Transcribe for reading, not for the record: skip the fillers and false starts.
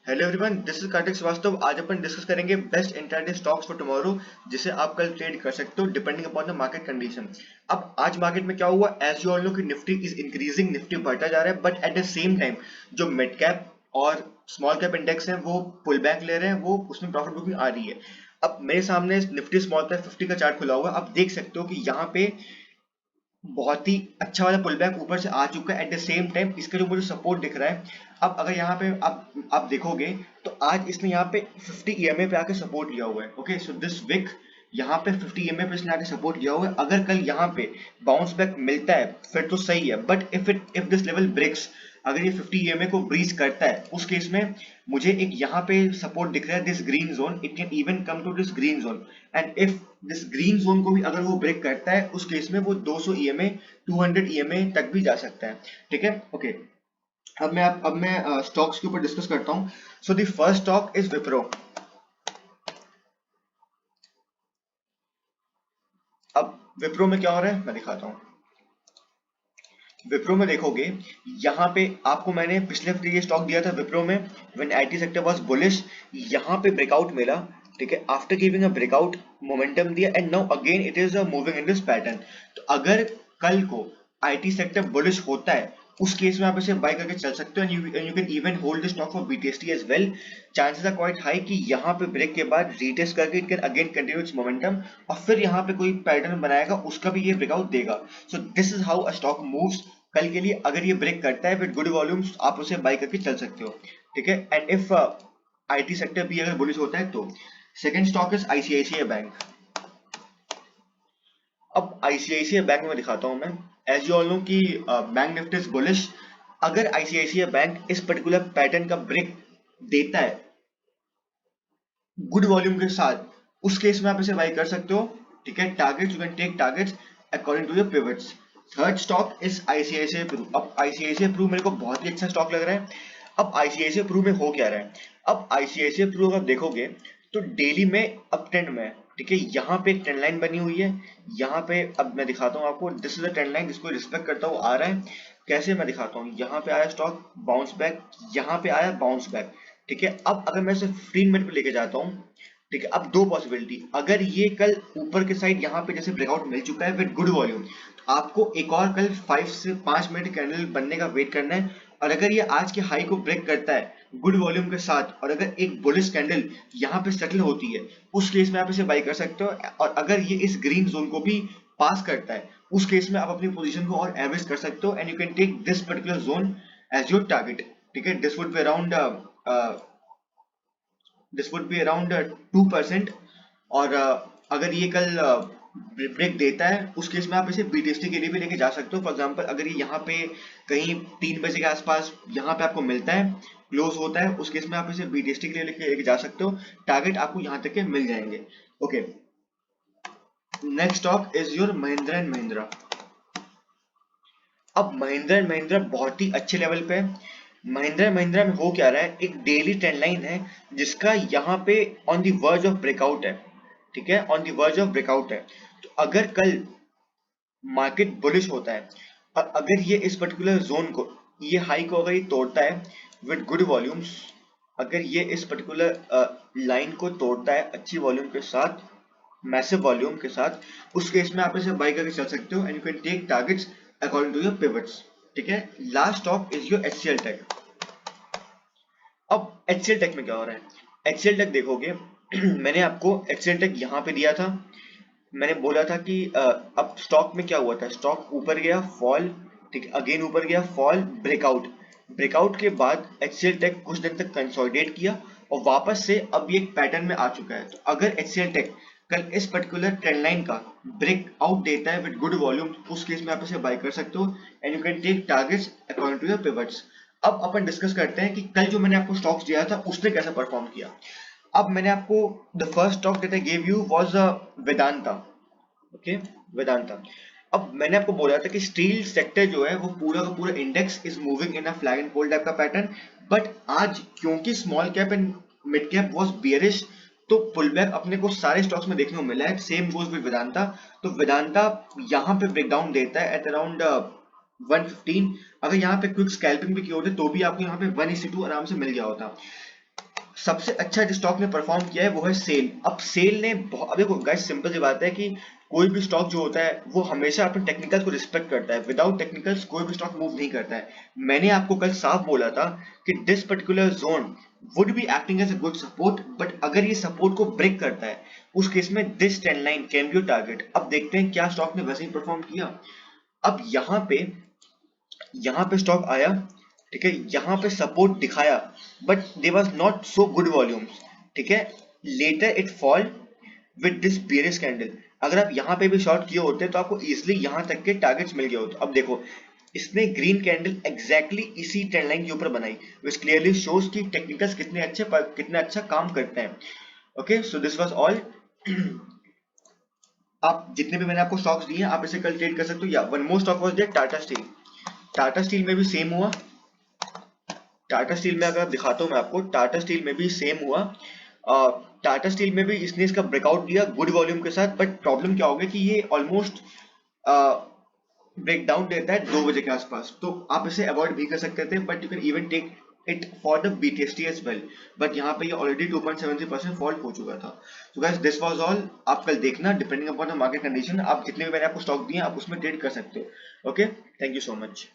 Hello everyone, this is Kartik Srivastava. आज अपन discuss करेंगे best intraday stocks for tomorrow, जिसे आप कल ट्रेड कर सकते हो depending upon the market condition. अब आज मार्केट में क्या हुआ, एज यू ऑल नो कि निफ्टी इज इंक्रीजिंग, निफ्टी बढ़ता जा रहा है, but at the same time जो मिड कैप और स्मॉल कैप इंडेक्स है वो पुल बैक ले रहे हैं, वो उसमें प्रॉफिट बुकिंग आ रही है। अब मेरे सामने निफ्टी स्मॉल कैप 50 का चार्ट खुला हुआ है। आप देख सकते हो कि यहाँ पे बहुत ही अच्छा वाला पुल बैक ऊपर से आ चुका है। एट द सेम टाइम इसका जो मुझे सपोर्ट दिख रहा है, अब अगर यहाँ पे आप देखोगे तो आज इसने यहाँ पे 50 ईएमए पे आके सपोर्ट लिया हुआ है। ओके, सो दिस विक यहाँ पे 50 ईएमए पे इसने आके सपोर्ट लिया हुआ है। अगर कल यहाँ पे बाउंस बैक मिलता है फिर तो सही है, but if this level breaks, अगर ये 50 ईएमए को ब्रीच करता है, उस केस में मुझे एक यहाँ पे सपोर्ट दिख रहा है, this green zone, it can even come to this green zone. And if this green zone को भी अगर वो ब्रेक करता है, उस केस में वो 200 ईएमए 200 ईएमए तक भी जा सकता है। ठीक है, ओके। अब मैं स्टॉक्स के ऊपर डिस्कस करता हूँ। So the first stock is Wipro. अब विप्रो में क्या हो रहा है मैं दिखाता हूँ। विप्रो में देखोगे, यहाँ पे आपको मैंने पिछले हफ्ते ये स्टॉक दिया था विप्रो में, when IT sector was bullish. यहाँ पे ब्रेकआउट मिला, ठीक है, after giving a breakout momentum दिया, and now again it is moving in this pattern. तो अगर कल को आईटी सेक्टर बुलिश होता है, उस केस में आप इसे बाय करके चल सकते हो, and you can even hold the stock for BTST as well. Chances are quite high कि यहाँ पे ब्रेक के बाद रीटेस्ट करके it can again continue its momentum, और फिर यहाँ पे कोई पैटर्न बनाएगा, उसका भी ये ब्रेकआउट देगा। So this is how a stock moves. कल के लिए अगर ये ब्रेक करता है विद गुड वॉल्यूम्स, आप उसे बाय करके चल सकते हो। ठीक है, एंड इफ आईटी सेक्टर भी अगर बुलिश होता है तो। Second stock is ICICI bank. अब आईसीआईसीआई बैंक में दिखाता हूं मैं। एज यू ऑल नो कि बैंक निफ्टी इज बुलिश। अगर आईसीआईसीआई बैंक इस पर्टिकुलर पैटर्न का ब्रेक देता है गुड वॉल्यूम के साथ, उस केस में आप इसे बाय कर सकते हो। ठीक है, targets you can take targets according to your pivots. Third stock is ICICI Pru. अब आईसीआईसीआई प्रू मेरे को बहुत ही अच्छा स्टॉक लग रहा है। अब आईसीआईसीआई प्रू में हो क्या रहा है, अब आईसीआईसीआई प्रू अगर देखोगे तो डेली में अप ट्रेंड में है। ठीक है, यहाँ पे एक ट्रेंड लाइन बनी हुई है, यहाँ पे अब मैं दिखाता हूँ आपको। This is a trend line जिसको रिस्पेक्ट करता हुआ आ रहा है। कैसे मैं दिखाता हूँ, यहाँ पे आया स्टॉक बाउंस बैक, यहाँ पे आया बाउंस बैक। ठीक है, अब अगर मैं इसे 15 मिनट पे लेके जाता हूँ, ठीक है, अब दो पॉसिबिलिटी, अगर ये कल ऊपर के साइड यहाँ पे जैसे ब्रेकआउट मिल चुका है विद गुड वॉल्यूम, तो आपको एक और कल 5 से 5 मिनट कैंडल बनने का वेट करना है। और अगर ये आज के हाई को ब्रेक करता है गुड वॉल्यूम के साथ, और अगर एक बुलिश कैंडल यहाँ पे सेटल होती है, उस केस में आप इसे बाई कर सकते हो। और अगर ये इस ग्रीन जोन को भी पास करता है, उस केस में आप अपनी पोजीशन को और एवरेज कर सकते हो, and you can take this particular zone as your target. ठीक है, दिस वुड बी अराउंड 2%। और अगर ये कल ब्रेक देता है, उस केस में आप इसे बीटीएसटी के लिए भी लेके जा सकते हो। फॉर एग्जांपल अगर ये यहाँ पे कहीं 3 बजे के आसपास यहाँ पे आपको मिलता है, क्लोज होता है, उस केस में आप इसे बीटीएसटी के लिए लेके जा सकते हो। टारगेट आपको यहाँ तक के मिल जाएंगे। Okay, next stock is your Mahindra and Mahindra. अब महिंद्रा एंड महिंद्रा बहुत ही अच्छे लेवल पे है। महिंद्रा महिंद्रा में हो क्या रहा है, एक डेली ट्रेंड लाइन है जिसका यहाँ पे on the verge of breakout है। ठीक है, on the verge of breakout है। तो अगर कल मार्केट बुलिश होता है, और अगर ये इस पर्टिकुलर जोन को, ये हाई को अगर ये तोड़ता है विद गुड वॉल्यूम्स, अगर ये इस पर्टिकुलर लाइन को तोड़ता है अच्छी वॉल्यूम के साथ, मैसिव वॉल्यूम के साथ, उस केस में आप इसे बाय करके चल सकते हो, and you can take targets according to your pivots. ठीक है, last stock is your HCL Tech. अब एचसीएल टेक में क्या हो रहा है, एचसीएल टेक देखोगे मैंने आपको एचसीएल टेक यहाँ पे दिया था। मैंने बोला था कि अब स्टॉक में क्या हुआ था, स्टॉक ऊपर गया फॉल, ठीक, अगेन ऊपर गया फॉल, ब्रेकआउट, ब्रेकआउट के बाद एचसीएल टेक कुछ दिन तक कंसोलिडेट किया, और वापस से अब ये एक पैटर्न में आ चुका है। तो अगर एचसीएल टेक कल इस पर्टिकुलर ट्रेंड लाइन का ब्रेकआउट देता है विद गुड वॉल्यूम, उस केस में आप इसे बाय कर सकते हो, and you can take targets according to your pivots. अब अपन डिस्कस करते हैं कि कल जो मैंने आपको स्टॉक्स दिया था उसने कैसा परफॉर्म किया। अब मैंने आपको the first stock that I gave you was Vedanta. Okay, Vedanta. अब मैंने आपको बोला था कि स्टील सेक्टर जो है वो पूरा का पूरा index is moving in a flag and fold type का पैटर्न, बट आज क्योंकि small cap and mid cap was bearish, तो पुल बैक अपने को सारे स्टॉक्स में देखने को मिला है। Same goes with Vedanta. तो वेदांता यहाँ पे ब्रेकडाउन देता है एट अराउंड 115। अगर यहाँ पे क्विक स्कैल्पिंग भी की होती तो भी आपको यहाँ पे 1:2 आराम से मिल गया होता। सबसे अच्छा जो स्टॉक ने परफॉर्म किया है वो है सेल। अब सेल ने अब देखो गाइस, सिंपल सी बात है कि कोई भी स्टॉक जो होता है वो हमेशा अपने टेक्निकल्स को रिस्पेक्ट करता है। विदाउट टेक्निकल्स कोई भी स्टॉक मूव नहीं करता है। मैंने आपको कल साफ बोला था कि this particular zone would be acting as a good support, but अगर ये सपोर्ट को ब्रेक करता है उस केस में this trend line can be your target. अब देखते हैं क्या स्टॉक ने वैसे ही परफॉर्म किया। अब यहाँ पे स्टॉक आया, ठीक है, यहाँ पे सपोर्ट दिखाया, but there was not so good volumes, ठीक है। Later it fall with this bearish candle. अगर आप यहाँ पे भी शॉर्ट किए होते तो आपको इजिली यहाँ तक के टारगेट्स मिल गए होते। अब देखो इसने ग्रीन कैंडल एग्जैक्टली इसी ट्रेंड लाइन के ऊपर बनाई, विच क्लियरली शोज कि टेक्निकल्स कितने अच्छा काम करते हैं। Okay, so this was all. आप जितने भी मैंने आपको स्टॉक्स दिए आप इसे कल ट्रेड कर सकते हो। या one more stock was there, Tata steel. Tata steel में भी सेम हुआ। टाटा स्टील में अगर दिखाता हूं मैं आपको, टाटा स्टील में भी सेम हुआ। टाटा स्टील में भी इसने इसका ब्रेकआउट दिया गुड वॉल्यूम के साथ, बट प्रॉब्लम क्या हो गया कि ये ऑलमोस्ट ब्रेक डाउन देता है 2 बजे के आसपास, तो आप इसे अवॉइड भी कर सकते थे, but you can even take it for the BTST as well. But यहाँ पे ये ऑलरेडी 2.73% फॉल हो चुका था। तो गाइस दिस वाज ऑल। आप कल देखना, depending upon the market condition, आप जितने भी मैंने आपको स्टॉक दिए आप उसमें ट्रेड कर सकते हो। Okay, thank you so much.